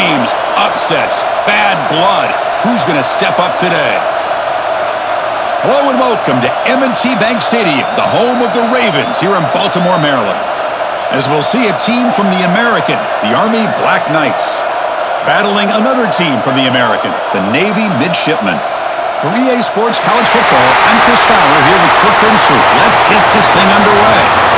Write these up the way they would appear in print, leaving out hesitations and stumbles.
games, upsets, bad blood. Who's going to step up today? Hello and welcome to M&T Bank Stadium, the home of the Ravens here in Baltimore, Maryland. As we'll see a team from the American, the Army Black Knights, battling another team from the American, the Navy Midshipmen. For EA Sports College Football, I'm Chris Fowler here with Kirk Grimsby. Let's get this thing underway.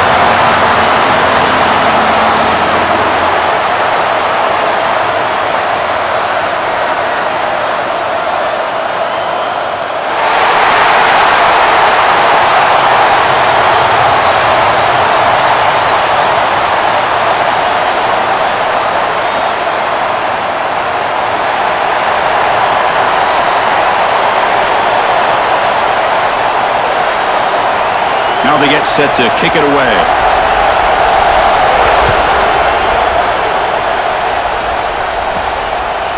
Now they get set to kick it away.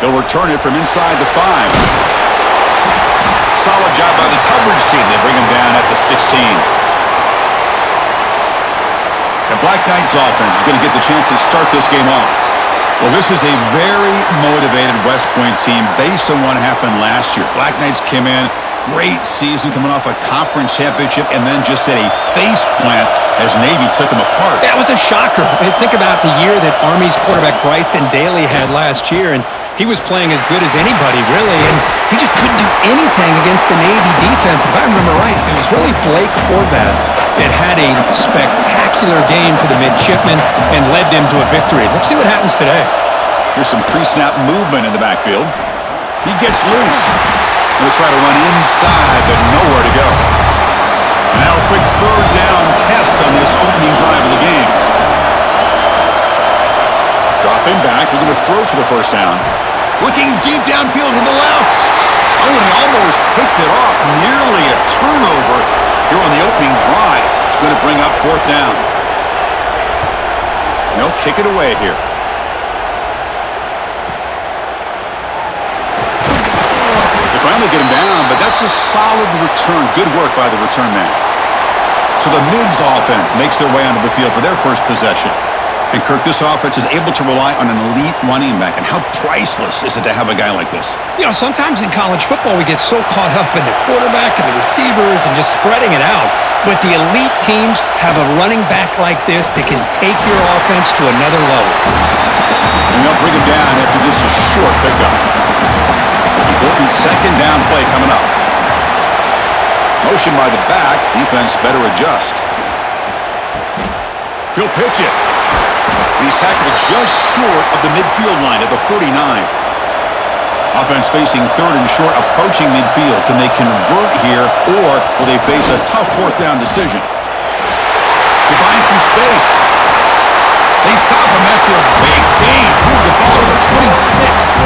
They'll return it from inside the 5. Solid job by the coverage team. They bring him down at the 16. The Black Knights offense is going to get the chance to start this game off. Well, this is a very motivated West Point team based on what happened last year. Black Knights came in, great season coming off a conference championship, and then just did a face plant as Navy took them apart. Yeah, it was a shocker. I mean, think about the year that Army's quarterback Bryson Daly had last year, and he was playing as good as anybody, really, and he just couldn't do anything against the Navy defense. If I remember right, it was really Blake Horvath that had a spectacular game for the Midshipmen and led them to a victory. Let's see what happens today. Here's some pre-snap movement in the backfield. He gets loose. He'll try to run inside, but nowhere to go. Now a quick third down test on this opening drive of the game. Dropping back, we're going to throw for the first down. Looking deep downfield to the left. Oh, and he almost picked it off. Nearly a turnover here on the opening drive. It's going to bring up fourth down. And they'll kick it away here. They finally get him down, but that's a solid return. Good work by the return man. So the Mids offense makes their way onto the field for their first possession. And, Kirk, this offense is able to rely on an elite running back. And how priceless is it to have a guy like this? You know, sometimes in college football we get so caught up in the quarterback and the receivers and just spreading it out. But the elite teams have a running back like this that can take your offense to another level. And they'll bring him down after just a short pickup. Important second down play coming up. Motion by the back. Defense better adjust. He'll pitch it. He's tackled just short of the midfield line at the 49. Offense facing third and short, approaching midfield. Can they convert here, or will they face a tough fourth down decision? He finds some space. They stop him after a big gain. Move the ball to the 26.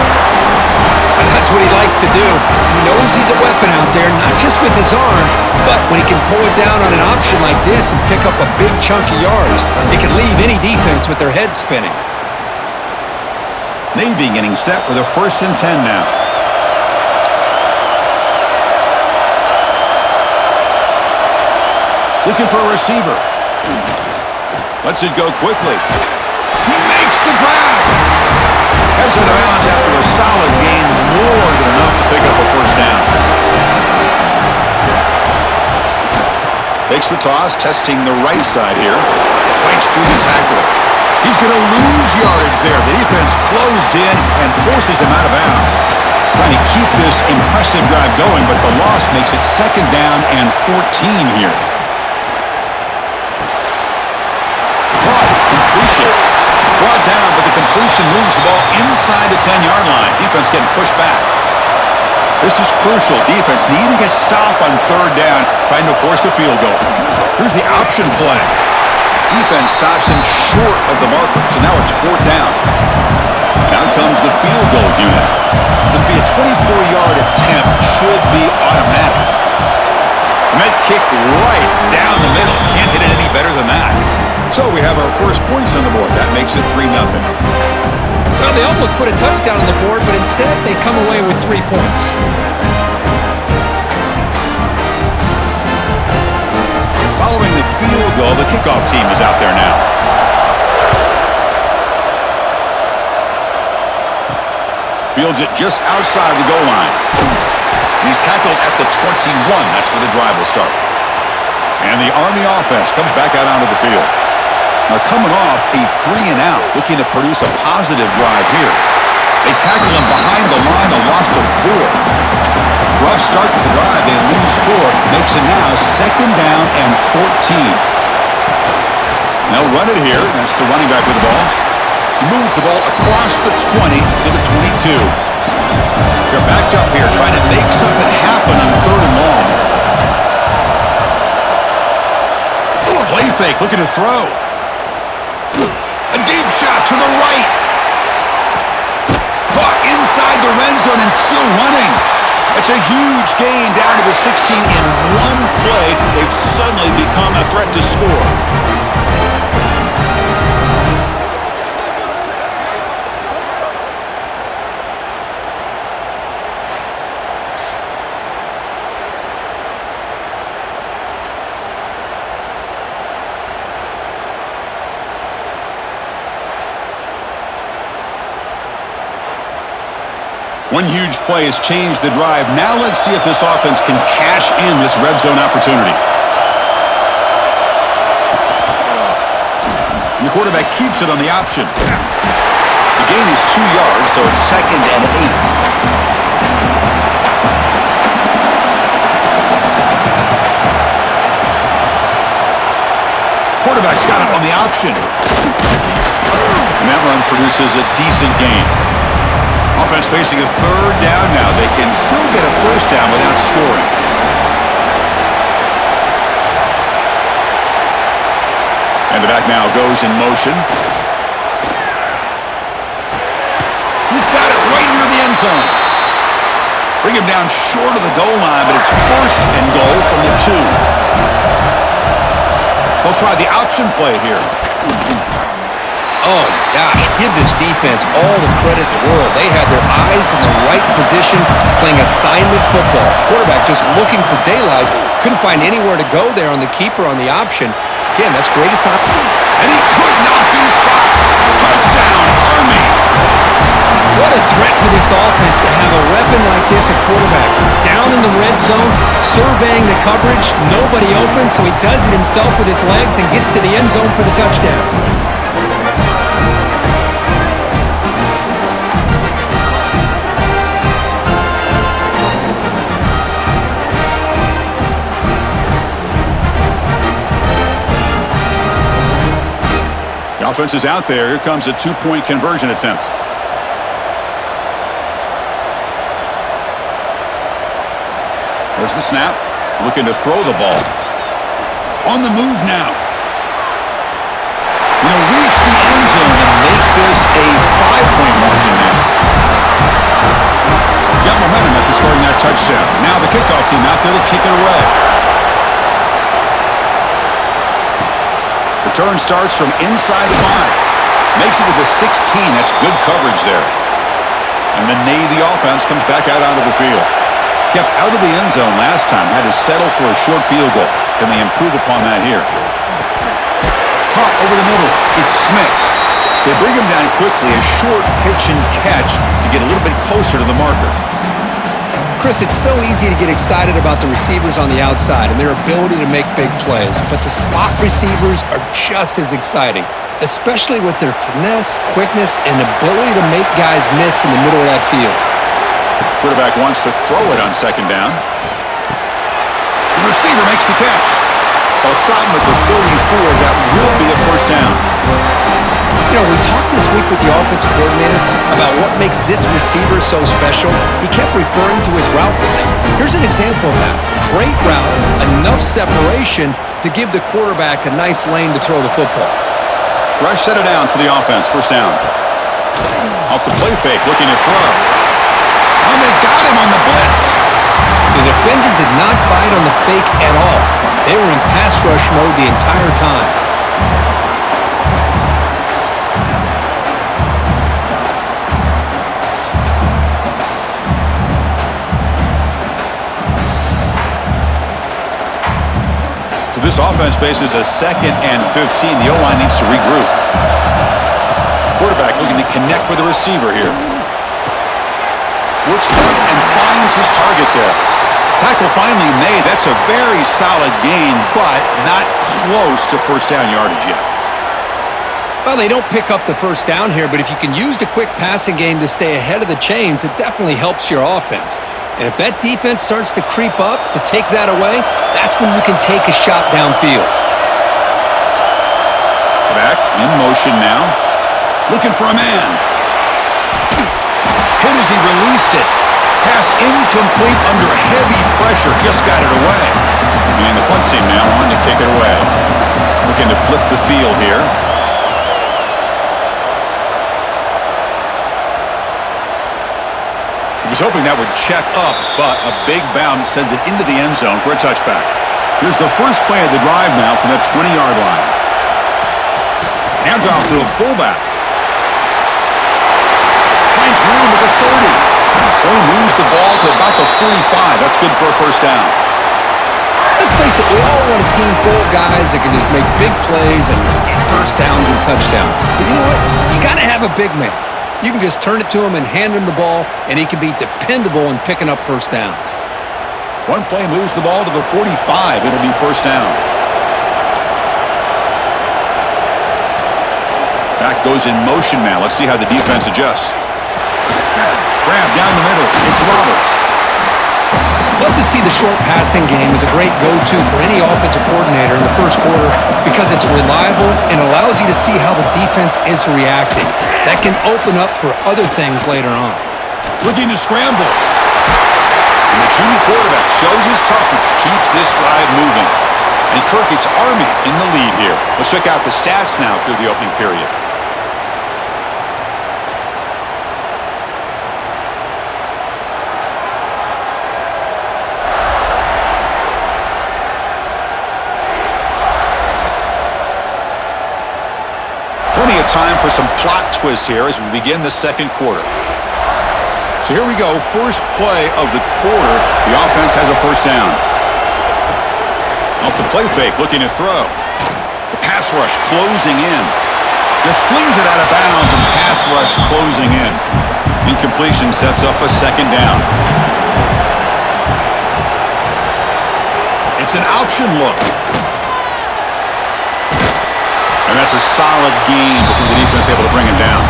And that's what he likes to do. He knows he's a weapon out there, not just with his arm, but when he can pull it down on an option like this and pick up a big chunk of yards, it can leave any defense with their head spinning. Navy getting set with a 1st and 10 now. Looking for a receiver. Lets it go quickly. He makes the grab. Heads out of bounds after a solid gain, more than enough to pick up a first down. Takes the toss, testing the right side here. Fights through the tackler. He's going to lose yardage there. The defense closed in and forces him out of bounds. Trying to keep this impressive drive going, but the loss makes it 2nd down and 14 here. Completion. Brought down, but the completion moves the ball inside the 10-yard line. Defense getting pushed back. This is crucial. Defense needing a stop on 3rd down, trying to force a field goal. Here's the option play. Defense stops him short of the marker, so now it's 4th down. Now comes the field goal unit. It'll be a 24-yard attempt. Should be automatic. Met kick right down the middle. Can't hit it any better than that. So we have our first points on the board. That makes it 3-0. Well, they almost put a touchdown on the board, but instead they come away with 3 points. Following the field goal, the kickoff team is out there now. Fields it just outside the goal line. And he's tackled at the 21. That's where the drive will start. And the Army offense comes back out onto the field. Now coming off a 3-and-out, looking to produce a positive drive here. They tackle him behind the line, a loss of 4. Rough start to the drive, they lose 4. Makes it now 2nd down and 14. They'll run it here. That's the running back with the ball. He moves the ball across the 20 to the 22. They're backed up here trying to make something happen on 3rd and long. Play fake, looking to throw. A deep shot to the right. Caught inside the red zone and still running. It's a huge gain down to the 16 in one play. They've suddenly become a threat to score. One huge play has changed the drive. Now let's see if this offense can cash in this red zone opportunity. And the quarterback keeps it on the option. The gain is 2 yards, so it's 2nd and 8. Quarterback's got it on the option. And that run produces a decent gain. Offense facing a 3rd down now. They can still get a 1st down without scoring. And the back now goes in motion. He's got it right near the end zone. Bring him down short of the goal line, but it's 1st and goal from the 2. They'll try the option play here. Oh, gosh, give this defense all the credit in the world. They had their eyes in the right position, playing assignment football. Quarterback just looking for daylight. Couldn't find anywhere to go there on the keeper on the option. Again, that's great assignment. And he could not be stopped. Touchdown, Army. What a threat for this offense to have a weapon like this at quarterback. Down in the red zone, surveying the coverage, nobody open, so he does it himself with his legs and gets to the end zone for the touchdown. The offense is out there. Here comes a 2-point conversion attempt. There's the snap. Looking to throw the ball. On the move now. He'll reach the end zone and make this a 5-point margin now. Got momentum after scoring that touchdown. Now the kickoff team out there to kick it away. Return starts from inside the 5. Makes it to the 16. That's good coverage there. And the Navy offense comes back out onto the field. Kept out of the end zone last time. Had to settle for a short field goal. Can they improve upon that here? Caught over the middle. It's Smith. They bring him down quickly. A short pitch and catch to get a little bit closer to the marker. Chris, it's so easy to get excited about the receivers on the outside and their ability to make big plays, but the slot receivers are just as exciting, especially with their finesse, quickness, and ability to make guys miss in the middle of that field. Quarterback wants to throw it on 2nd down. The receiver makes the catch. They'll stop him at the 34. That will be a 1st down. You know, we talked this week with the offensive coordinator about what makes this receiver so special. He kept referring to his route running. Here's an example of that. Great route, enough separation to give the quarterback a nice lane to throw the football. Fresh set of downs for the offense. 1st down. Off the play fake, looking to throw. And they've got him on the blitz. The defender did not bite on the fake at all. They were in pass rush mode the entire time. This offense faces a 2nd and 15. The O-line needs to regroup. Quarterback looking to connect with the receiver here. Looks left and finds his target there. Tackle finally made. That's a very solid gain, but not close to first down yardage yet. Well, they don't pick up the first down here, but if you can use the quick passing game to stay ahead of the chains, it definitely helps your offense. And if that defense starts to creep up to take that away, that's when you can take a shot downfield. Back in motion now. Looking for a man. Hit as he released it. Pass incomplete under heavy pressure. Just got it away. And the punt team now on to kick it away. Looking to flip the field here. He was hoping that would check up, but a big bounce sends it into the end zone for a touchback. Here's the first play of the drive now from the 20-yard line. Hands off to the fullback. Finds room at the 30. Only moves the ball to about the 45. That's good for a first down. Let's face it, we all want a team full of guys that can just make big plays and get first downs and touchdowns. But you know what? You got to have a big man. You can just turn it to him and hand him the ball, and he can be dependable in picking up first downs. One play moves the ball to the 45. It'll be first down. Back goes in motion now. Let's see how the defense adjusts. Grab down the middle. It's Roberts. Love to see the short passing game as a great go-to for any offensive coordinator in the first quarter because it's reliable and allows you to see how the defense is reacting. That can open up for other things later on. Looking to scramble. And the junior quarterback shows his toughness, keeps this drive moving. And Kirk, it's Army in the lead here. Let's check out the stats now through the opening period. Plenty of time for some plot twists here as we begin the second quarter. So here we go, first play of the quarter. The offense has a first down. Off the play fake, looking to throw. The pass rush closing in. Just flings it out of bounds, and the pass rush closing in. Incompletion sets up a second down. It's an option look. And that's a solid gain before the defense able to bring him down.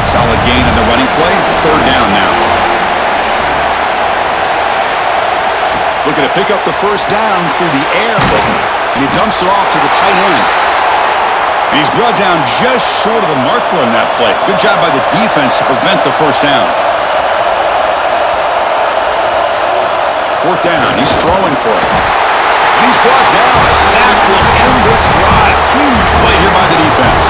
Solid gain in the running play. Third down now. Looking to pick up the first down through the air. And he dumps it off to the tight end. And he's brought down just short of the marker on that play. Good job by the defense to prevent the first down. Fourth down. He's throwing for it. He's brought down. A sack will end this drive. Huge play here by the defense.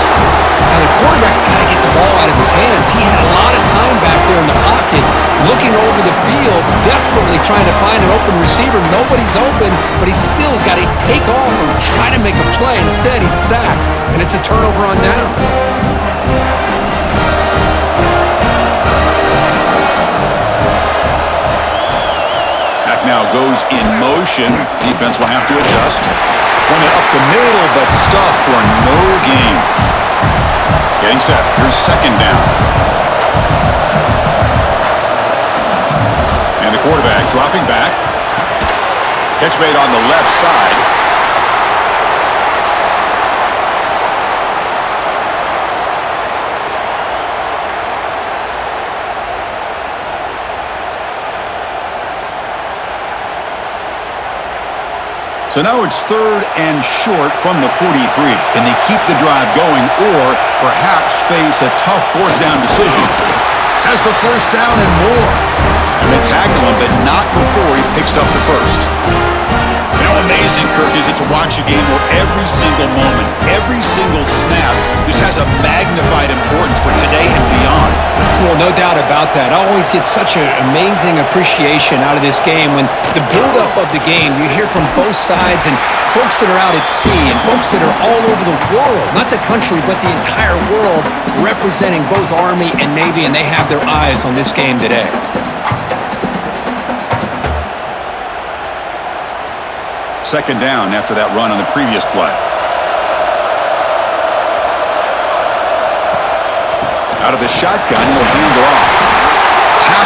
Now, the quarterback's got to get the ball out of his hands. He had a lot of time back there in the pocket, looking over the field, desperately trying to find an open receiver. Nobody's open, but he still has got to take off and try to make a play. Instead, he's sacked, and it's a turnover on downs. Now goes in motion. Defense will have to adjust. Running up the middle, but stuffed for no gain. Getting set. Here's second down. And the quarterback dropping back. Catch made on the left side. So now it's third and short from the 43. Can they keep the drive going or perhaps face a tough fourth down decision? Has the first down and more. And they tackle him, but not before he picks up the first. You know, amazing, Kirk, is it to watch a game where every single moment, every single snap just has a magnified importance for today and beyond. Well, no doubt about that. I always get such an amazing appreciation out of this game when the build-up of the game, you hear from both sides and folks that are out at sea and folks that are all over the world, not the country, but the entire world, representing both Army and Navy, and they have their eyes on this game today. Second down after that run on the previous play. Out of the shotgun, he'll hand it off.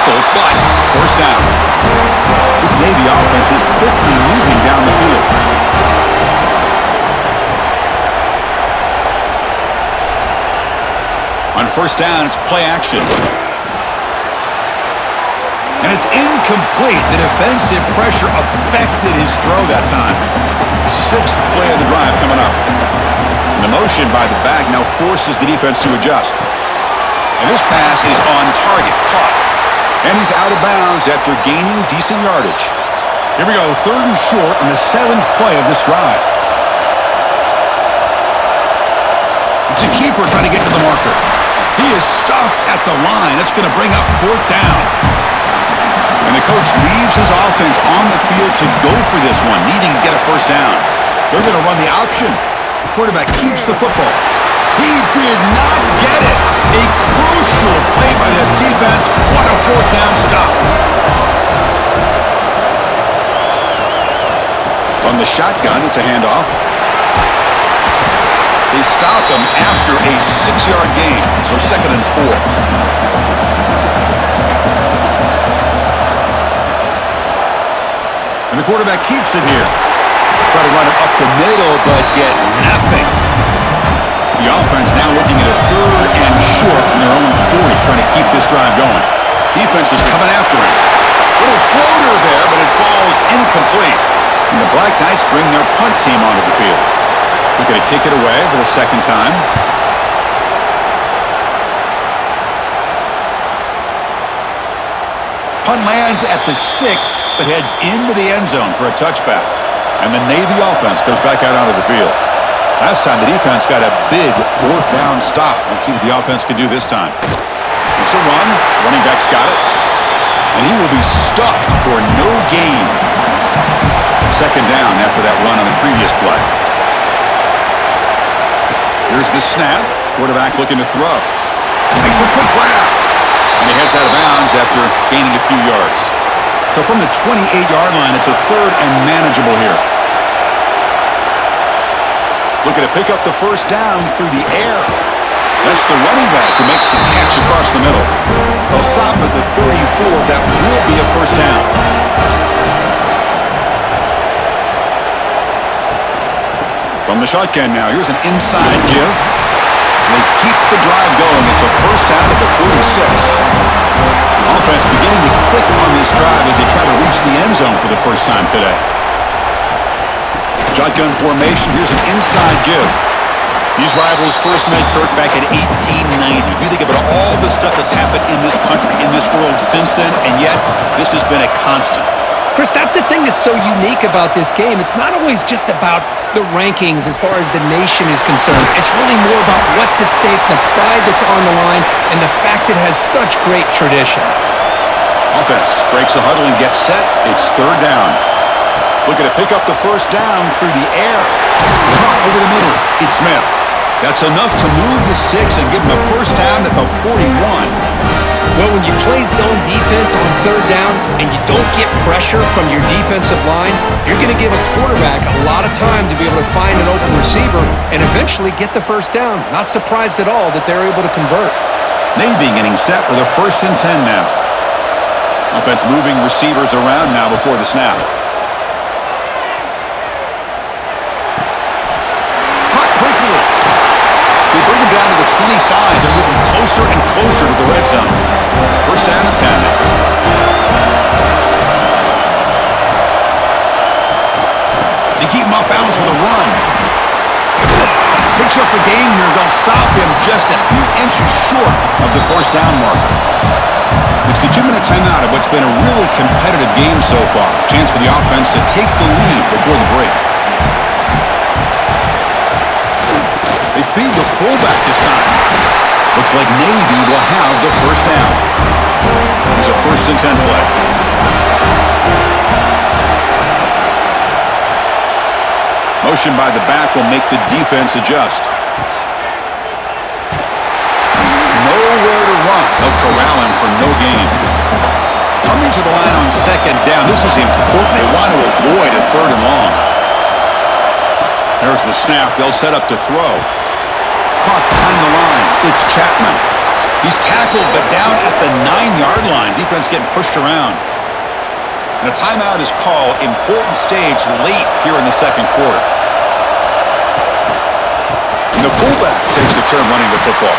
tackle, but first down. This Navy offense is quickly moving down the field. On first down, it's play action. And it's incomplete. The defensive pressure affected his throw that time. Sixth play of the drive coming up. And the motion by the back now forces the defense to adjust. And this pass is on target, caught. And he's out of bounds after gaining decent yardage. Here we go, third and short on the 7th play of this drive. It's a keeper trying to get to the marker. He is stuffed at the line. It's going to bring up 4th down. And the coach leaves his offense on the field to go for this one, needing to get a first down. They're going to run the option. The quarterback keeps the football. He did not get it. A crucial play by this defense. What a 4th down stop. From the shotgun, it's a handoff. They stop him after a 6-yard gain, so 2nd and 4. And the quarterback keeps it here. Try to run it up the middle, but get nothing. The offense now looking at a 3rd and short from their own 40, trying to keep this drive going. Defense is coming after him. Little floater there, but it falls incomplete. And the Black Knights bring their punt team onto the field. They're going to kick it away for the 2nd time. Punt lands at the 6, but heads into the end zone for a touchback. And the Navy offense goes back out onto the field. Last time the defense got a big 4th down stop. Let's see what the offense can do this time. It's a run. Running back's got it. And he will be stuffed for no gain. 2nd down after that run on the previous play. Here's the snap. Quarterback looking to throw. Makes a quick grab. And he heads out of bounds after gaining a few yards. So from the 28-yard line, it's a 3rd and manageable here. Looking to pick up the first down through the air. That's the running back who makes the catch across the middle. They'll stop at the 34. That will be a first down. From the shotgun now, here's an inside give. They keep the drive going. It's a first down at the 46. Offense beginning to click on this drive as they try to reach the end zone for the first time today. Shotgun formation. Here's an inside give. These rivals first met Kirk back in 1890. You think about all the stuff that's happened in this country, in this world since then, and yet this has been a constant. Chris, that's the thing that's so unique about this game. It's not always just about the rankings as far as the nation is concerned. It's really more about what's at stake, the pride that's on the line, and the fact it has such great tradition. Offense breaks the huddle and gets set. It's 3rd down. Looking to pick up the first down through the air. Over the middle, it's Smith. That's enough to move the sticks and give him a first down at the 41. Well, when you play zone defense on 3rd down and you don't get pressure from your defensive line, you're going to give a quarterback a lot of time to be able to find an open receiver and eventually get the first down. Not surprised at all that they're able to convert. Navy getting set with a 1st and 10 now. Offense moving receivers around now before the snap. Caught quickly. They bring him down to the 25. They're moving closer and closer to the red zone. First down and 10. They keep him off balance with a run. Picks up the gain here. They'll stop him just a few inches short of the first down marker. It's the 2-minute timeout of what's been a really competitive game so far. Chance for the offense to take the lead before the break. They feed the fullback this time. Looks like Navy will have the first down. Here's a 1st and 10 play. Motion by the back will make the defense adjust. Nowhere to run. They'll corral him for no gain. Coming to the line on 2nd down. This is important. They want to avoid a 3rd and long. There's the snap. They'll set up to throw. Caught behind the line. It's Chapman. He's tackled, but down at the 9-yard line. Defense getting pushed around. And a timeout is called. Important stage late here in the second quarter. And the fullback takes a turn running the football.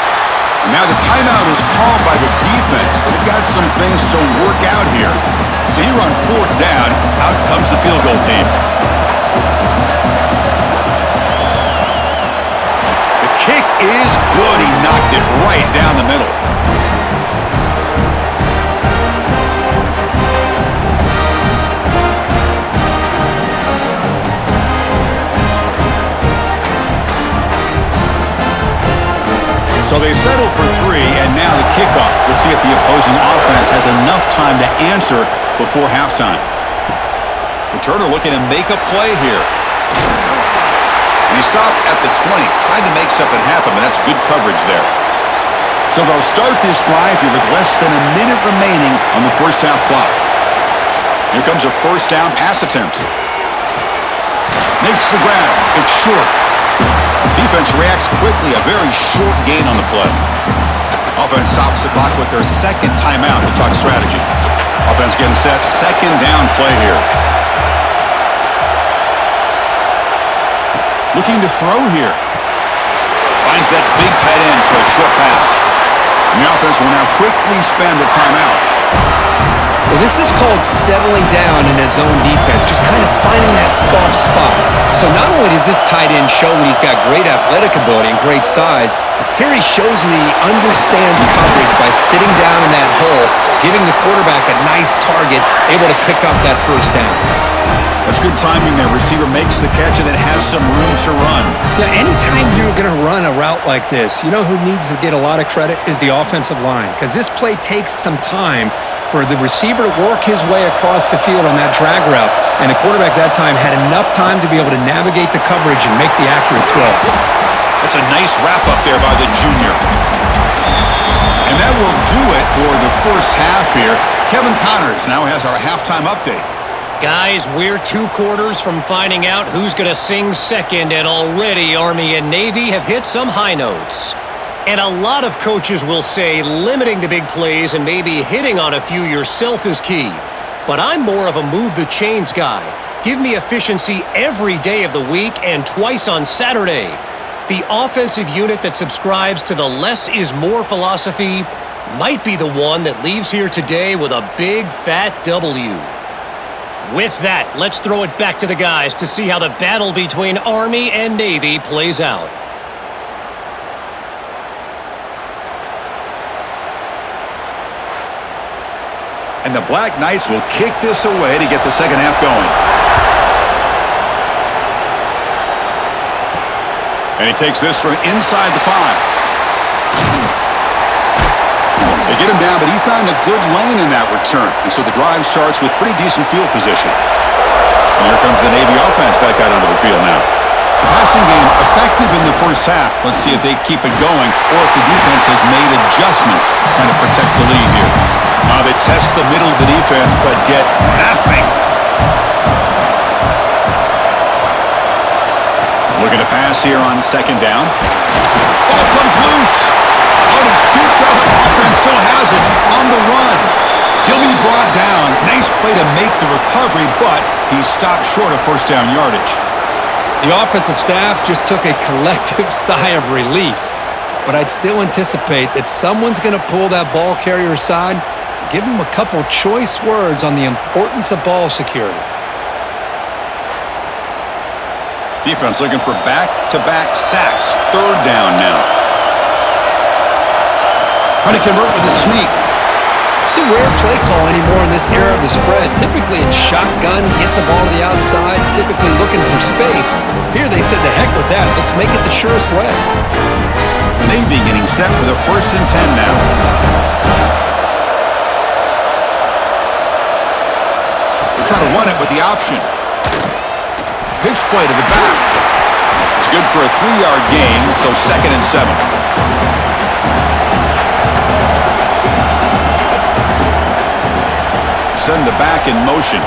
And now the timeout is called by the defense. They've got some things to work out here. So here on 4th down, out comes the field goal team. The kick is good. He knocked it right down the middle. So they settle for 3, and now the kickoff. We'll see if the opposing offense has enough time to answer before halftime. Returner looking to make a play here. And he stopped at the 20, trying to make something happen, but that's good coverage there. So they'll start this drive here with less than a minute remaining on the first half clock. Here comes a first down pass attempt. Makes the grab. It's short. Defense reacts quickly, a very short gain on the play. Offense stops the clock with their second timeout to talk strategy. Offense getting set, second down play here. Looking to throw here. Finds that big tight end for a short pass. And the offense will now quickly spend a timeout. Well, this is called settling down in his own defense, just kind of finding that soft spot. So not only does this tight end show that he's got great athletic ability and great size, here he shows that he understands coverage by sitting down in that hole, giving the quarterback a nice target, able to pick up that first down. That's good timing there. Receiver makes the catch and then has some room to run. Yeah, anytime you're going to run a route like this, you know who needs to get a lot of credit is the offensive line, because this play takes some time for the receiver to work his way across the field on that drag route, and the quarterback that time had enough time to be able to navigate the coverage and make the accurate throw. That's a nice wrap-up there by the junior. And that will do it for the first half here. Kevin Connors now has our halftime update. Guys, we're 2 quarters from finding out who's going to sing second, and already Army and Navy have hit some high notes. And a lot of coaches will say limiting the big plays and maybe hitting on a few yourself is key. But I'm more of a move the chains guy. Give me efficiency every day of the week and twice on Saturday. The offensive unit that subscribes to the less is more philosophy might be the one that leaves here today with a big fat W. With that, let's throw it back to the guys to see how the battle between Army and Navy plays out. And the Black Knights will kick this away to get the second half going. And he takes this from inside the 5. They get him down, but he found a good lane in that return. And so the drive starts with pretty decent field position. And here comes the Navy offense back out onto the field now. The passing game effective in the first half. Let's see if they keep it going or if the defense has made adjustments trying to protect the lead here. They test the middle of the defense, but get nothing. Looking to pass here on second down. Ball comes loose. Oh, he scooped up. Offense still has it on the run. He'll be brought down. Nice play to make the recovery, but he stopped short of first down yardage. The offensive staff just took a collective sigh of relief, but I'd still anticipate that someone's going to pull that ball carrier aside, give him a couple choice words on the importance of ball security. Defense looking for back-to-back sacks. Third down now. Trying to convert with a sneak. It's a rare play call anymore in this era of the spread. Typically it's shotgun, get the ball to the outside, typically looking for space. Here they said, the heck with that, let's make it the surest way. Navy getting set for the 1st and 10 now. They're trying to run it with the option. Pitch play to the back. It's good for a 3-yard gain, so 2nd and 7. Send the back in motion.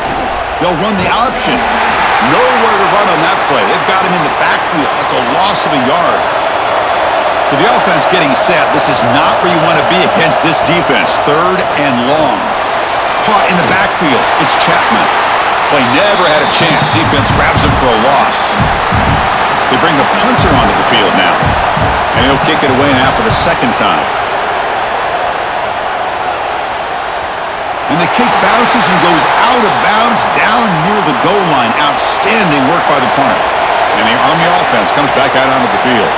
They'll run the option. Nowhere to run on that play. They've got him in the backfield. That's a loss of a yard. So So the offense getting set. This is not where you want to be against this defense. 3rd and long. Caught in the backfield. It's Chapman. Play never had a chance. Defense grabs him for a loss. They bring the punter onto the field now. And he'll kick it away now for the 2nd time. And the kick bounces and goes out of bounds down near the goal line. Outstanding work by the punter. And the Army offense comes back out onto the field.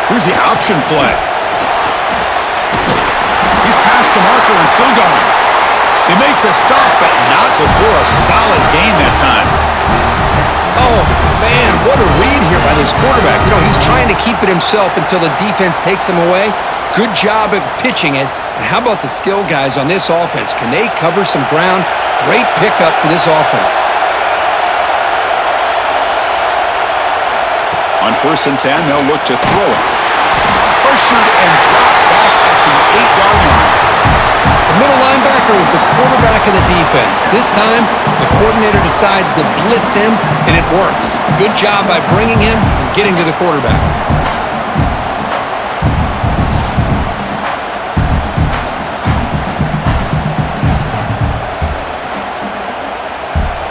Here's the option play. He's past the marker and still going. They make the stop, but not before a solid gain that time. Oh, man, what a read here by this quarterback. You know, he's trying to keep it himself until the defense takes him away. Good job at pitching it. And how about the skill guys on this offense? Can they cover some ground? Great pickup for this offense. On 1st and 10, they'll look to throw it. Pressured and dropped back at the 8-yard line. The middle linebacker is the quarterback of the defense. This time, the coordinator decides to blitz him, and it works. Good job by bringing him and getting to the quarterback.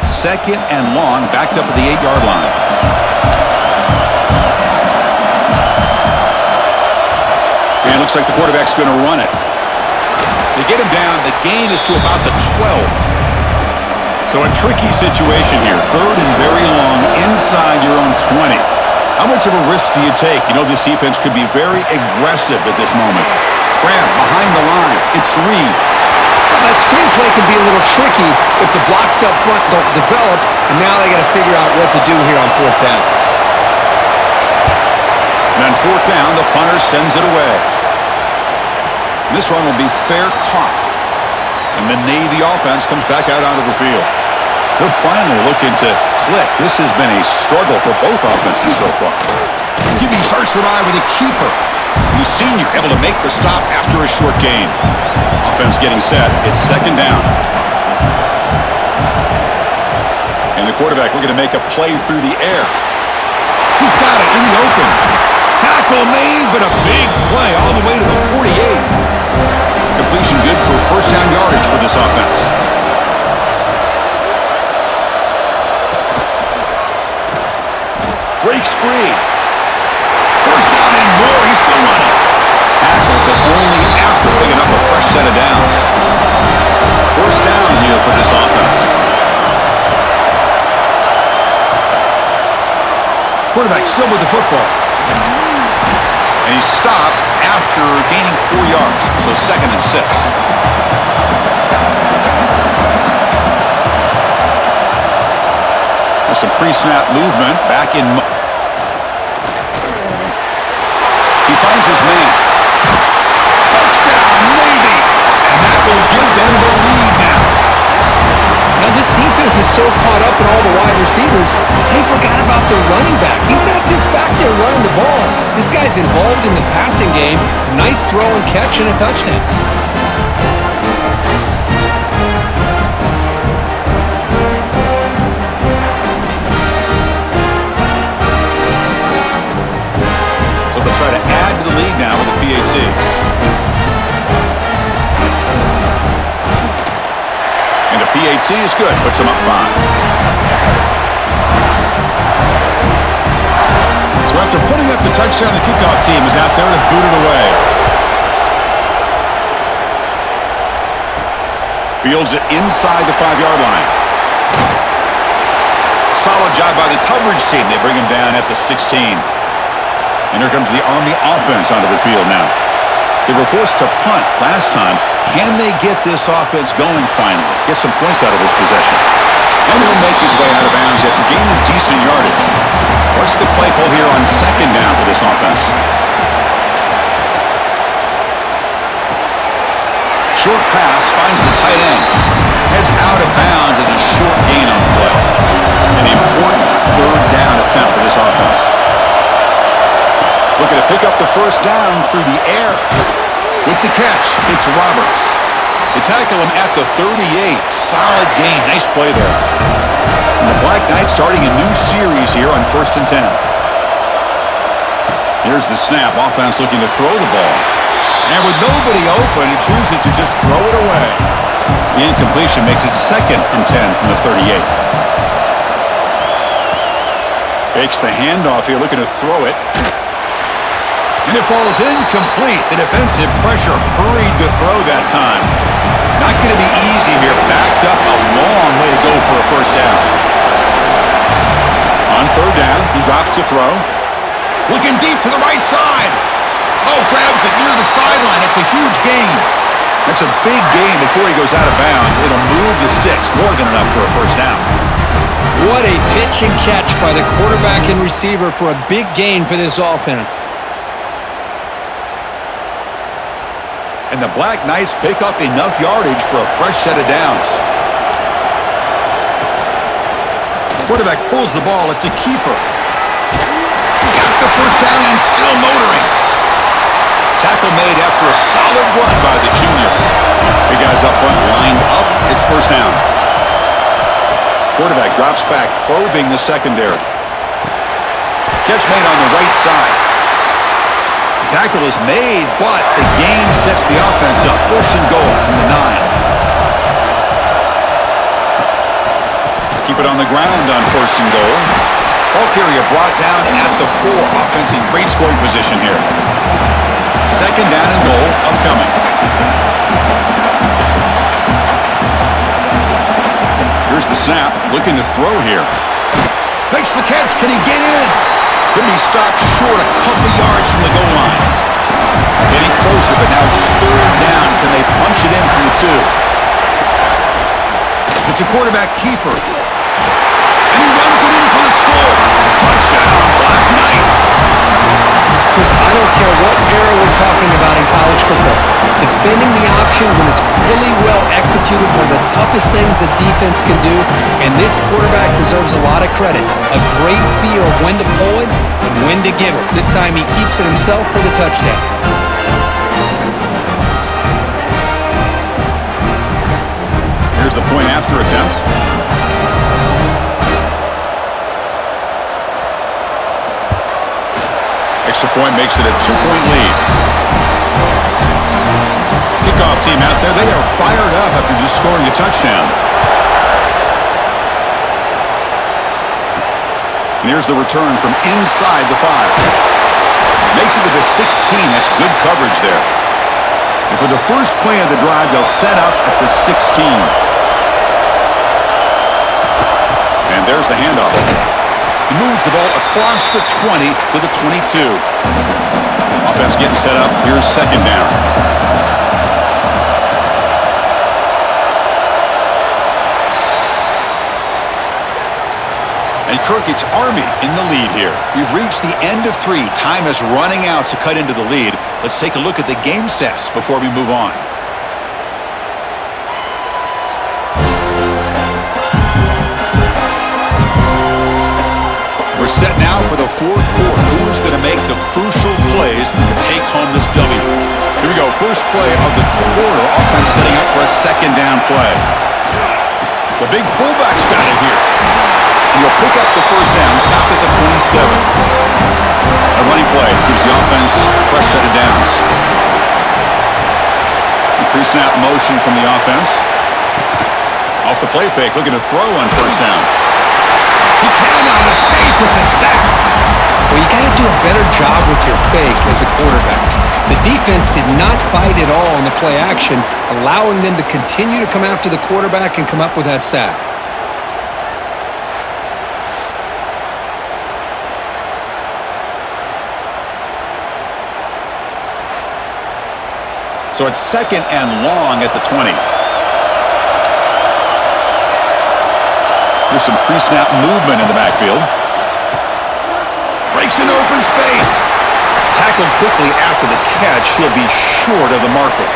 Second and long, backed up at the 8-yard line. And it looks like the quarterback's going to run it. They get him down. The gain is to about the 12. So a tricky situation here. 3rd and very long inside your own 20. How much of a risk do you take? You know this defense could be very aggressive at this moment. Grab behind the line. It's Reed. Well, that screenplay can be a little tricky if the blocks up front don't develop, and now they got to figure out what to do here on 4th down. And on 4th down, the punter sends it away. This one will be fair caught. And the Navy offense comes back out onto the field. They're finally looking to click. This has been a struggle for both offenses so far. Gibby starts the eye with a keeper. The senior able to make the stop after a short gain. Offense getting set. It's 2nd down. And the quarterback looking to make a play through the air. He's got it in the open. Tackle made, but a big play all the way to the 48. Completion good for 1st down yardage for this offense. Breaks free. 1st down and more. He's still running. Tackle, but only after picking up a fresh set of downs. 1st down here for this offense. Quarterback still with the football. And he's stopped after gaining 4 yards. So 2nd and 6. There's some pre-snap movement back in. He finds his man. Touchdown, Navy! And that will give them the lead now. Now, this defense is so caught up in all the wide receivers, they forgot about their running back. He's not just back there running the ball. This guy's involved in the passing game. A nice throw and catch and a touchdown. So they'll try to add to the lead now with a PAT. And a PAT is good. Puts him up 5. So after putting up the touchdown, the kickoff team is out there to boot it away. Fields it inside the 5-yard line. Solid job by the coverage team. They bring him down at the 16. And here comes the Army offense onto the field now. They were forced to punt last time. Can they get this offense going finally? Get some points out of this possession. And he'll make his way out of bounds after gaining decent yardage. What's the play call here on 2nd down for this offense? Short pass finds the tight end. Heads out of bounds as a short gain on the play. An important 3rd down attempt for this offense. Looking to pick up the 1st down through the air. With the catch, it's Roberts. They tackle him at the 38. Solid gain. Nice play there. And the Black Knights starting a new series here on 1st and 10. Here's the snap. Offense looking to throw the ball. And with nobody open, he chooses to just throw it away. The incompletion makes it 2nd and 10 from the 38. Fakes the handoff here, looking to throw it. And it falls incomplete. The defensive pressure hurried to throw that time. Not going to be easy here. Backed up a long way to go for a first down. On 3rd down, he drops to throw. Looking deep to the right side. Oh, grabs it near the sideline. It's a huge gain. That's a big gain before he goes out of bounds. It'll move the sticks. More than enough for a first down. What a pitch and catch by the quarterback and receiver for a big gain for this offense. And the Black Knights pick up enough yardage for a fresh set of downs. Quarterback pulls the ball. It's a keeper. Got the first down and still motoring. Tackle made after a solid run by the junior. Big guys up front lined up. It's first down. Quarterback drops back, probing the secondary. Catch made on the right side. The tackle is made, but the gain sets the offense up. 1st and goal from the 9. Keep it on the ground on 1st and goal. Ball carrier brought down at the 4. Offense in great scoring position here. 2nd down and goal upcoming. Here's the snap. Looking to throw here. Makes the catch. Can he get in? Could be stopped short a couple yards from the goal line. Getting closer, but now it's 3rd down. Can they punch it in from the 2? It's a quarterback keeper. And he runs it in for the score. Touchdown, Black Knights. Chris, I don't care what era we're talking about in college football. Defending the option when it's really well executed, one of the toughest things that defense can do, and this quarterback deserves a lot of credit. A great feel of when to pull it and when to give it. This time he keeps it himself for the touchdown. Here's the point after attempt. Extra point makes it a 2-point lead. Kickoff team out there. They are fired up after just scoring a touchdown. And here's the return from inside the 5. Makes it to the 16. That's good coverage there. And for the first play of the drive, they'll set up at the 16. And there's the handoff. He moves the ball across the 20 to the 22. Offense getting set up. Here's 2nd down. And Kirk, it's Army in the lead here. We've reached the end of 3. Time is running out to cut into the lead. Let's take a look at the game sets before we move on. We're set now for the 4th quarter. Who's going to make the crucial plays to take home this W? Here we go. First play of the quarter. Offense setting up for a 2nd down play. The big fullback's got it here. And he'll pick up the first down. Stopped at the 27. A running play gives the offense a fresh set of downs. Pre-snap motion from the offense. Off the play fake. Looking to throw on first down. He cannot escape. It's a sack. Well, you got to do a better job with your fake as a quarterback. The defense did not bite at all on the play action, allowing them to continue to come after the quarterback and come up with that sack. So it's 2nd and long at the 20. There's some pre-snap movement in the backfield. Breaks an open space. Tackled quickly after the catch. He'll be short of the marker.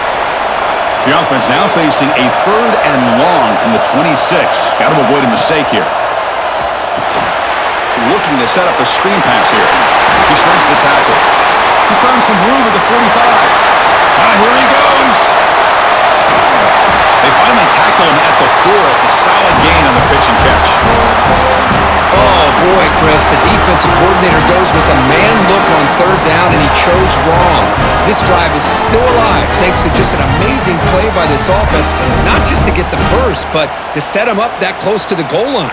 The offense now facing a 3rd and long from the 26. Got to avoid a mistake here. Looking to set up a screen pass here. He shrinks the tackle. He's found some room at the 45. Here he goes. They finally tackle him at the 4. It's a solid gain on the pitch and catch. Oh, boy, Chris, the defensive coordinator goes with a man look on third down, and he chose wrong. This drive is still alive thanks to just an amazing play by this offense, not just to get the first, but to set him up that close to the goal line.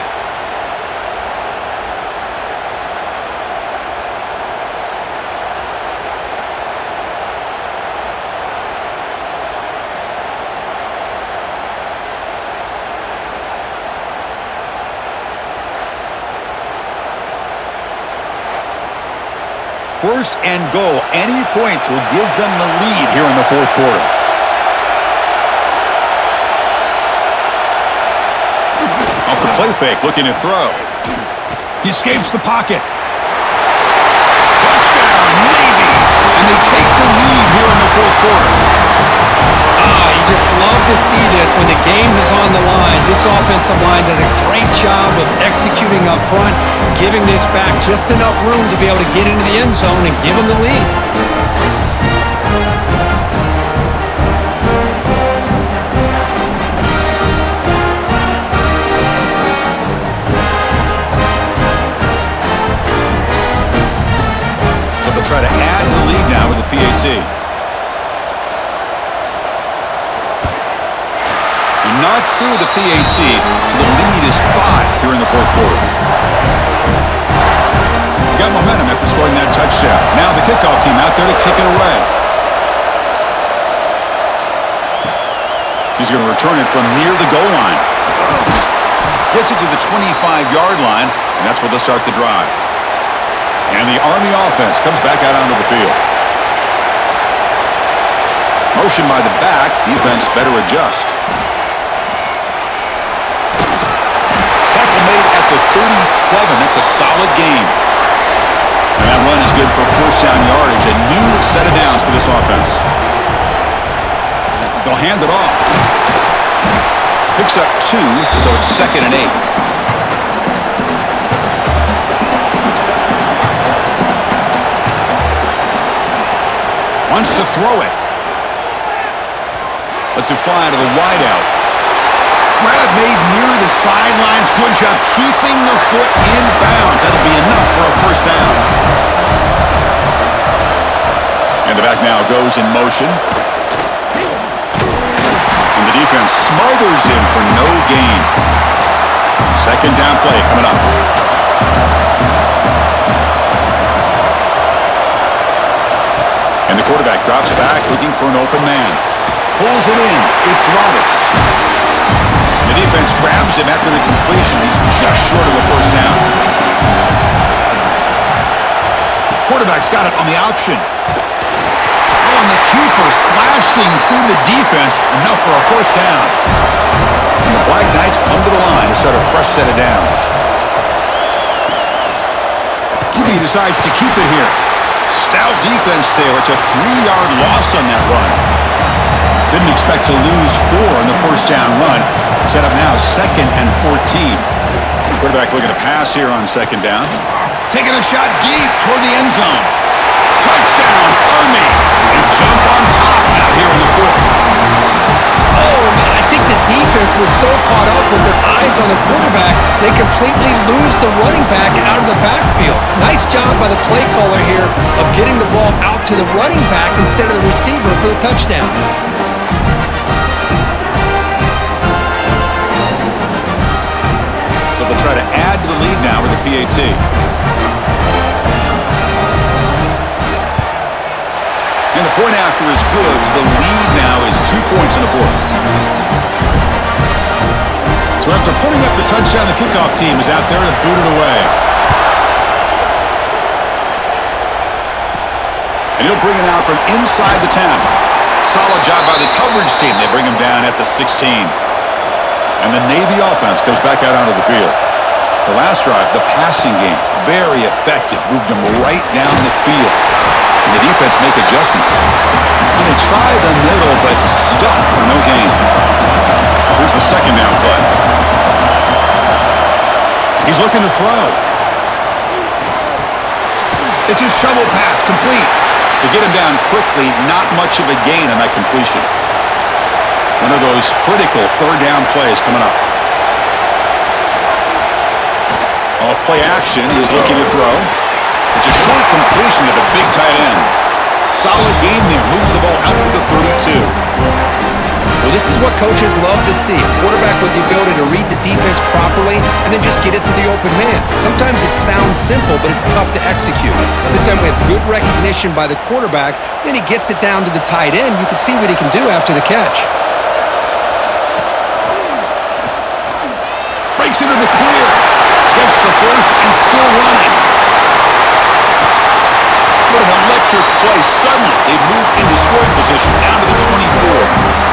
First and goal. Any points will give them the lead here in the fourth quarter. Off the play fake, looking to throw. He escapes the pocket. Touchdown, Navy! And they take the lead here in the fourth quarter. You just love to see this when the game is on the line. This offensive line does a great job of executing up front, giving this back just enough room to be able to get into the end zone and give them the lead. So they'll try to add to the lead now with the PAT. Knocked through the PAT, so the lead is 5 here in the fourth quarter. Got momentum after scoring that touchdown. Now the kickoff team out there to kick it away. He's going to return it from near the goal line. Gets it to the 25-yard line, and that's where they'll start the drive. And the Army offense comes back out onto the field. Motion by the back. Defense better adjust. Made at the 37. That's a solid gain. And that run is good for first down yardage. A new set of downs for this offense. They'll hand it off. Picks up 2, so it's 2nd and 8. Wants to throw it. Lets it fly to the wideout. Grab made near the sidelines. Good job keeping the foot in bounds. That'll be enough for a first down. And the back now goes in motion. And the defense smothers him for no gain. Second down play coming up. And the quarterback drops back looking for an open man. Pulls it in. It's Roberts. The defense grabs him after the completion. He's just short of a first down. Quarterback's got it on the option. Oh, and the keeper slashing through the defense. Enough for a first down. And the Black Knights come to the line to start a fresh set of downs. QB decides to keep it here. Stout defense there. It's a 3-yard loss on that run. Didn't expect to lose 4 in the first down run. Set up now 2nd and 14. Quarterback looking to pass here on 2nd down. Taking a shot deep toward the end zone. Touchdown, Army. They jump on top now here in the 4th. Oh, man, I think the defense was so caught up with their eyes on the quarterback, they completely lose the running back out of the backfield. Nice job by the play caller here of getting the ball out to the running back instead of the receiver for the touchdown. So they'll try to add to the lead now with the PAT. And the point after is good, so the lead now is 2 points in the 4th. So after putting up the touchdown, the kickoff team is out there to boot it away. And he'll bring it out from inside the 10. Solid job by the coverage team. They bring him down at the 16. And the Navy offense goes back out onto the field. The last drive, the passing game, very effective. Moved them right down the field. And the defense make adjustments. And they try the middle, but stuck for no gain. Here's the 2nd down play. He's looking to throw. It's a shovel pass, complete. To get him down quickly, not much of a gain on that completion. One of those critical third down plays coming up. Off play action, he's looking to throw. It's a short completion to the big tight end. Solid gain there, moves the ball out to the 32. Well, this is what coaches love to see. A quarterback with the ability to read the defense properly and then just get it to the open man. Sometimes it sounds simple, but it's tough to execute. This time we have good recognition by the quarterback. Then he gets it down to the tight end. You can see what he can do after the catch. Breaks into the clear. Gets the first and still running. What an electric play. Suddenly, they move into scoring position down to the 24.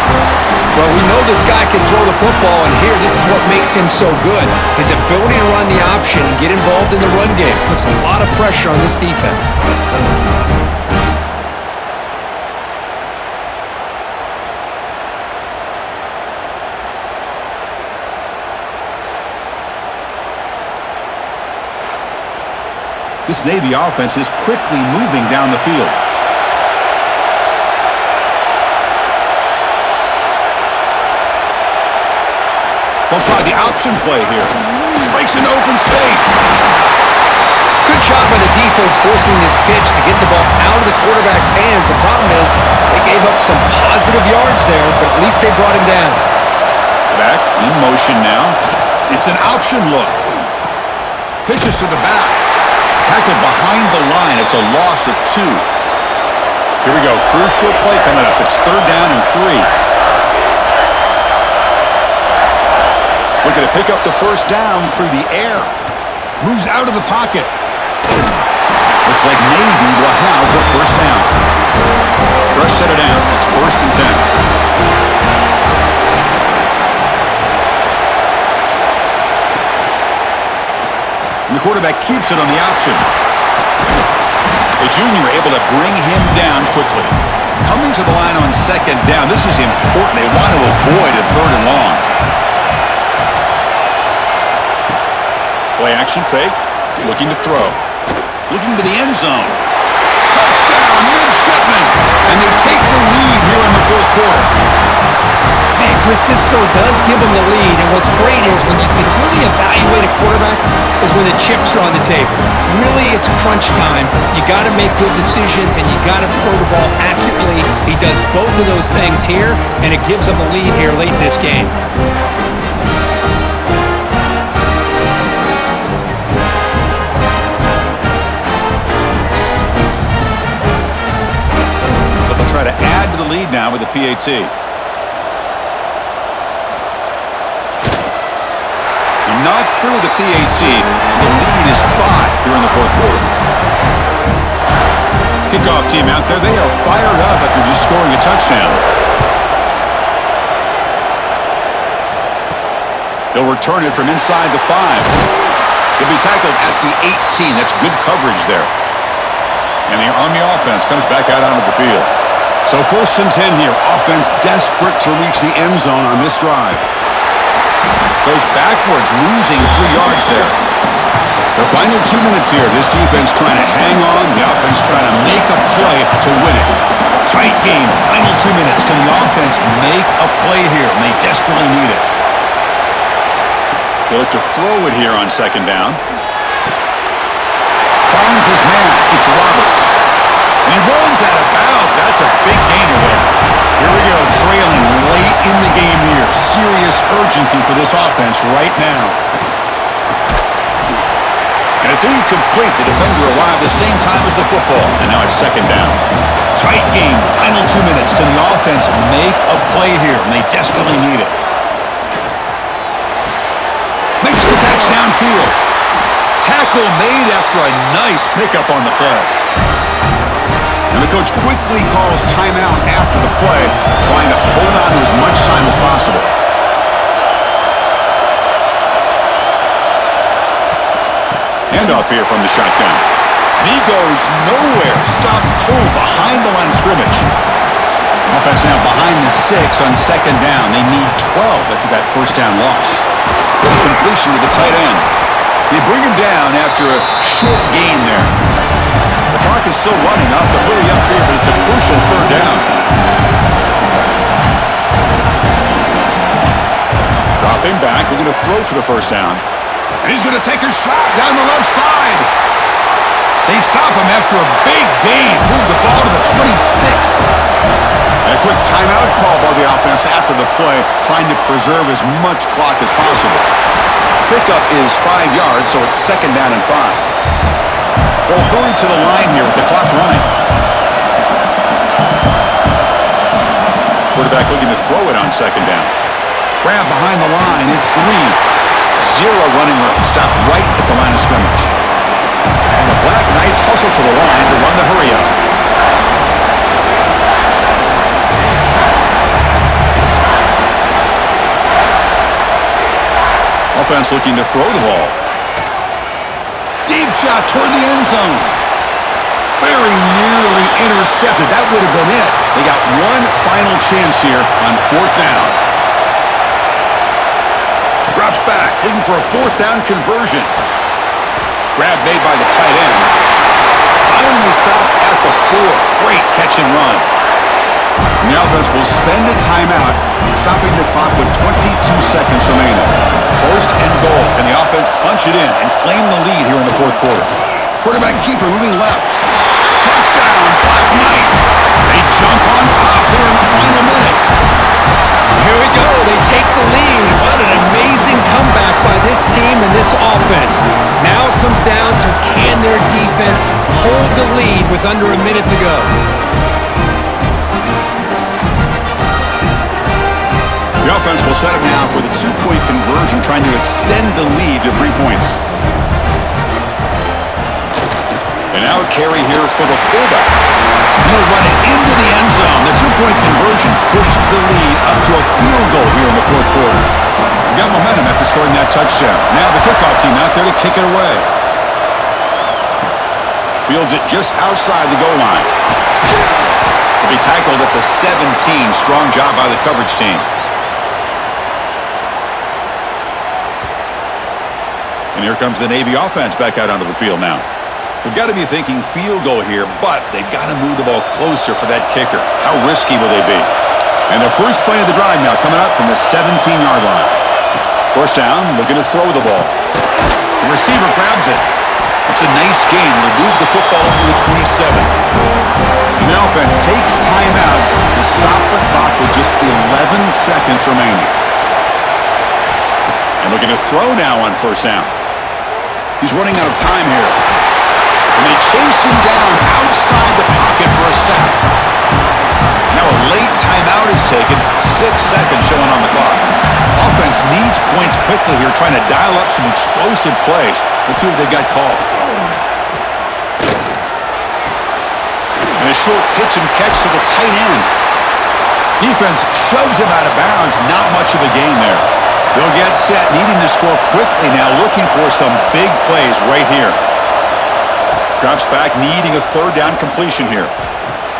Well, we know this guy can throw the football, and here, this is what makes him so good. His ability to run the option and get involved in the run game puts a lot of pressure on this defense. This Navy offense is quickly moving down the field. They'll try the option play here. Breaks into open space. Good job by the defense forcing this pitch to get the ball out of the quarterback's hands. The problem is they gave up some positive yards there, but at least they brought him down. Back in motion now. It's an option look. Pitches to the back. Tackled behind the line. It's a loss of 2. Here we go. Crucial play coming up. It's third down and 3. Looking to pick up the first down through the air. Moves out of the pocket. Looks like Navy will have the first down. Fresh set of downs. It's first and 10. And the quarterback keeps it on the option. The junior able to bring him down quickly. Coming to the line on second down. This is important. They want to avoid a third and long. Play action fake. Looking to throw. Looking to the end zone. Touchdown, Midshipmen. And they take the lead here in the fourth quarter. Man, Chris, this throw does give them the lead, and what's great is when you can really evaluate a quarterback is when the chips are on the table. Really, it's crunch time. You got to make good decisions, and you got to throw the ball accurately. He does both of those things here, and it gives them a lead here late in this game. So they'll try to add to the lead now with the PAT. Knocked through the PAT, so the lead is 5 here in the fourth quarter. Kickoff team out there, they are fired up after just scoring a touchdown. They'll return it from inside the 5. He'll be tackled at the 18. That's good coverage there. And the Army offense comes back out onto the field. So first and 10 here. Offense desperate to reach the end zone on this drive. Goes backwards, losing 3 yards there. The final 2 minutes here. This defense trying to hang on. The offense trying to make a play to win it. Tight game. Final 2 minutes. Can the offense make a play here? And they desperately need it. They look to throw it here on second down. Finds his man. It's Roberts. And he runs out of bounds. That's a big gainer there. Here we go, trailing late in the game here. Serious urgency for this offense right now. And it's incomplete. The defender arrived the same time as the football. And now it's second down. Tight game, final 2 minutes. Can the offense make a play here? And they desperately need it. Makes the catch downfield. Tackle made after a nice pickup on the play. And the coach quickly calls timeout after the play, trying to hold on to as much time as possible. Handoff here from the shotgun. And he goes nowhere. Stop cold behind the line of scrimmage. Offense now behind the 6 on second down. They need 12 after that first down loss. Good completion to the tight end. They bring him down after a short gain there. The clock is still running up to hurry up here, but it's a crucial third down. throw for the first down. And he's going to take a shot down the left side. They stop him after a big gain. Move the ball to the 26. And a quick timeout call by the offense after the play, trying to preserve as much clock as possible. Pickup is 5 yards, so it's second down and 5. They'll hurry to the line here with the clock running. Quarterback looking to throw it on second down. Grab behind the line. It's Lee. 0 running room. Stop right at the line of scrimmage. And the Black Knights hustle to the line to run the hurry-up. Offense looking to throw the ball. Deep shot toward the end zone. Very nearly intercepted. That would have been it. They got one final chance here on fourth down. Drops back, looking for a fourth down conversion. Grab made by the tight end. Finally stopped at the 4. Great catch and run. And the offense will spend a timeout, stopping the clock with 22 seconds remaining. First and goal, and the offense punch it in and claim the lead here in the fourth quarter. Quarterback keeper moving left. Touchdown, Black Knights. They jump on top here in the final minute. Here we go. They take the lead. What an amazing comeback by this team and this offense. Now it comes down to can their defense hold the lead with under a minute to go. The offense will set up now for the 2-point conversion, trying to extend the lead to 3 points. And now a carry here for the fullback. He'll run it into the end zone. The 2-point conversion pushes the lead up to a field goal here in the fourth quarter. We've got momentum after scoring that touchdown. Now the kickoff team out there to kick it away. Fields it just outside the goal line. He'll be tackled at the 17. Strong job by the coverage team. And here comes the Navy offense back out onto the field now. They've got to be thinking field goal here, but they've got to move the ball closer for that kicker. How risky will they be? And their first play of the drive now coming up from the 17-yard line. First down, looking to throw the ball. The receiver grabs it. It's a nice gain. They move the football over the 27. And the offense takes timeout to stop the clock with just 11 seconds remaining. And looking to throw now on first down. He's running out of time here. And they chase him down outside the pocket for a sack. Now a late timeout is taken. 6 seconds showing on the clock. Offense needs points quickly here, trying to dial up some explosive plays. Let's see what they've got called. And a short pitch and catch to the tight end. Defense shoves him out of bounds. Not much of a gain there. They'll get set, needing to score quickly now, looking for some big plays right here. Drops back, needing a third down completion here.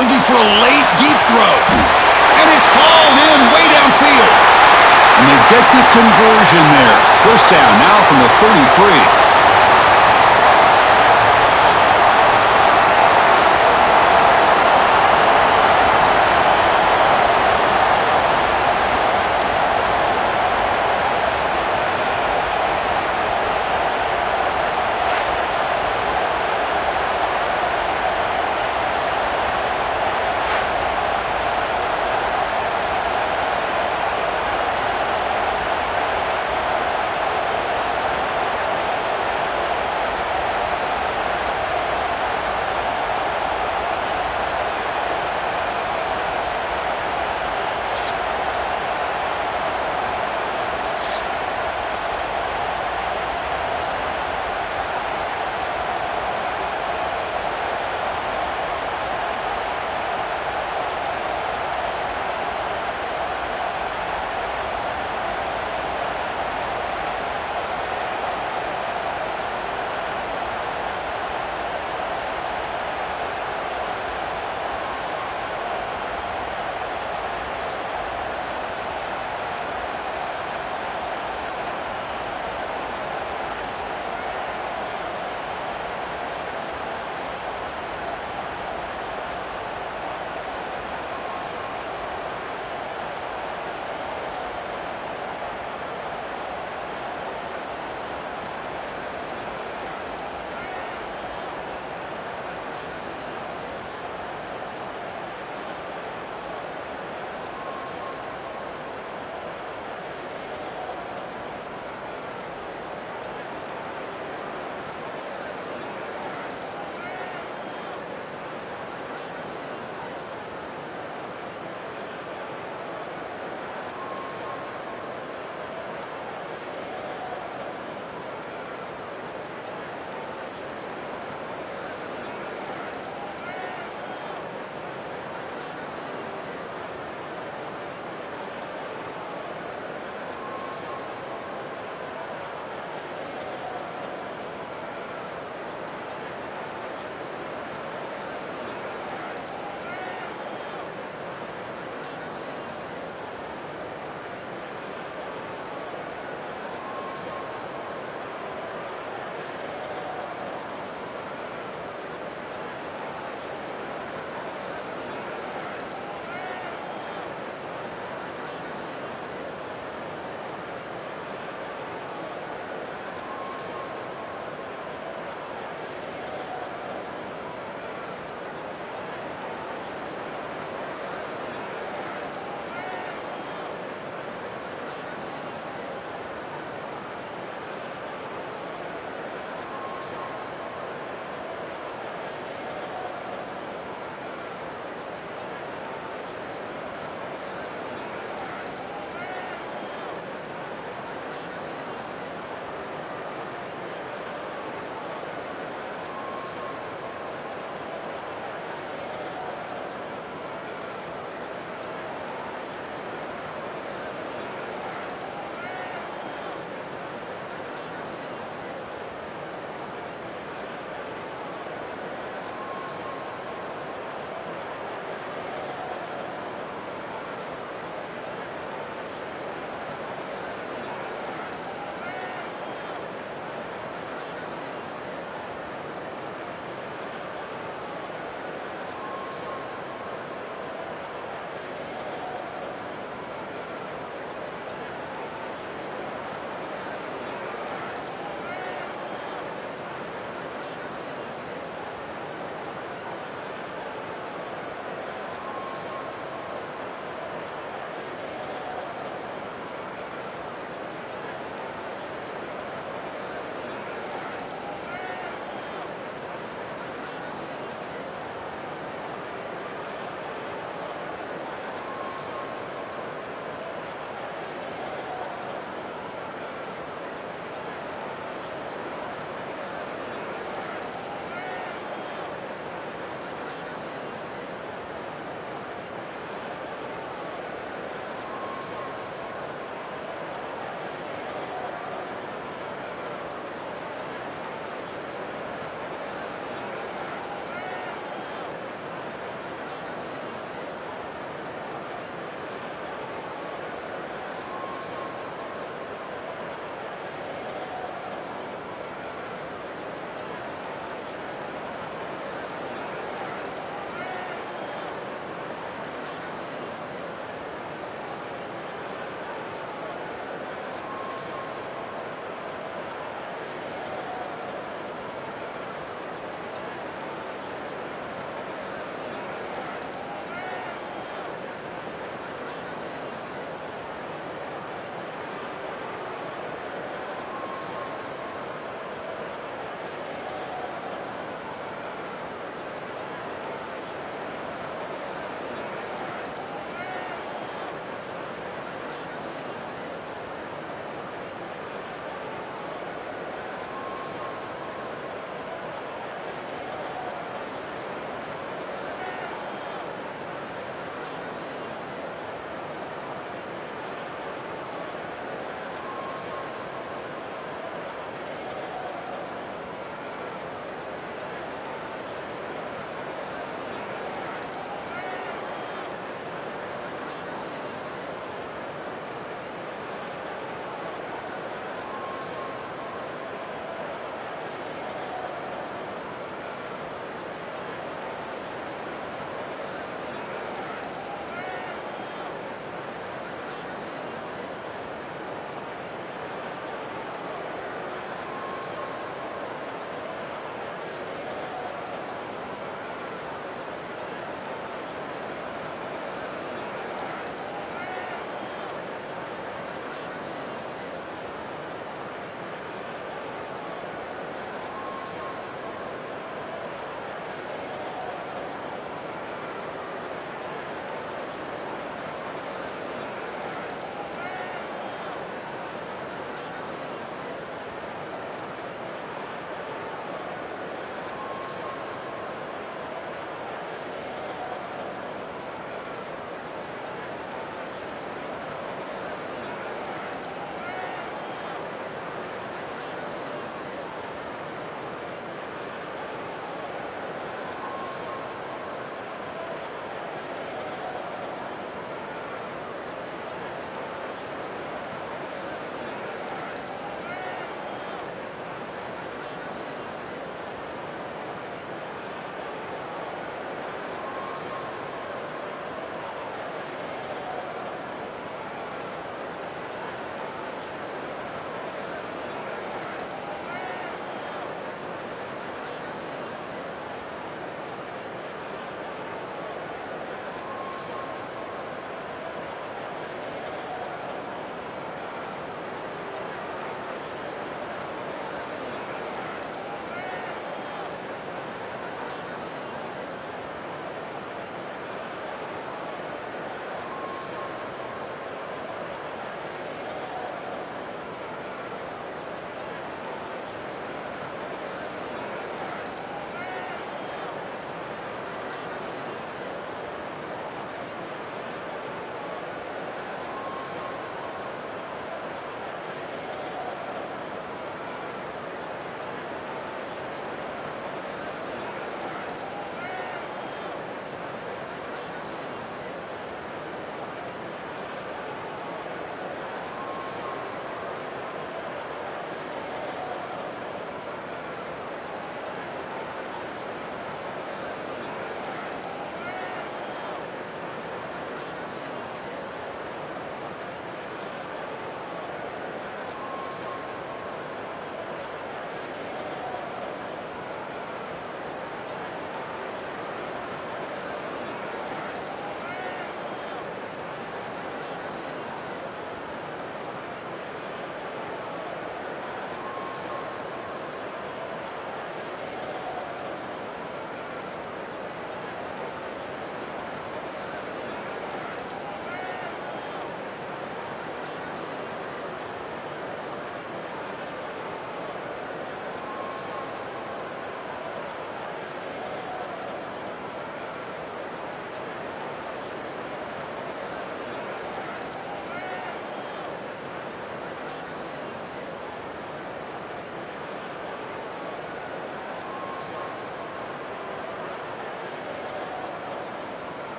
Looking for a late, deep throw. And it's hauled in way downfield. And they get the conversion there. First down now from the 33.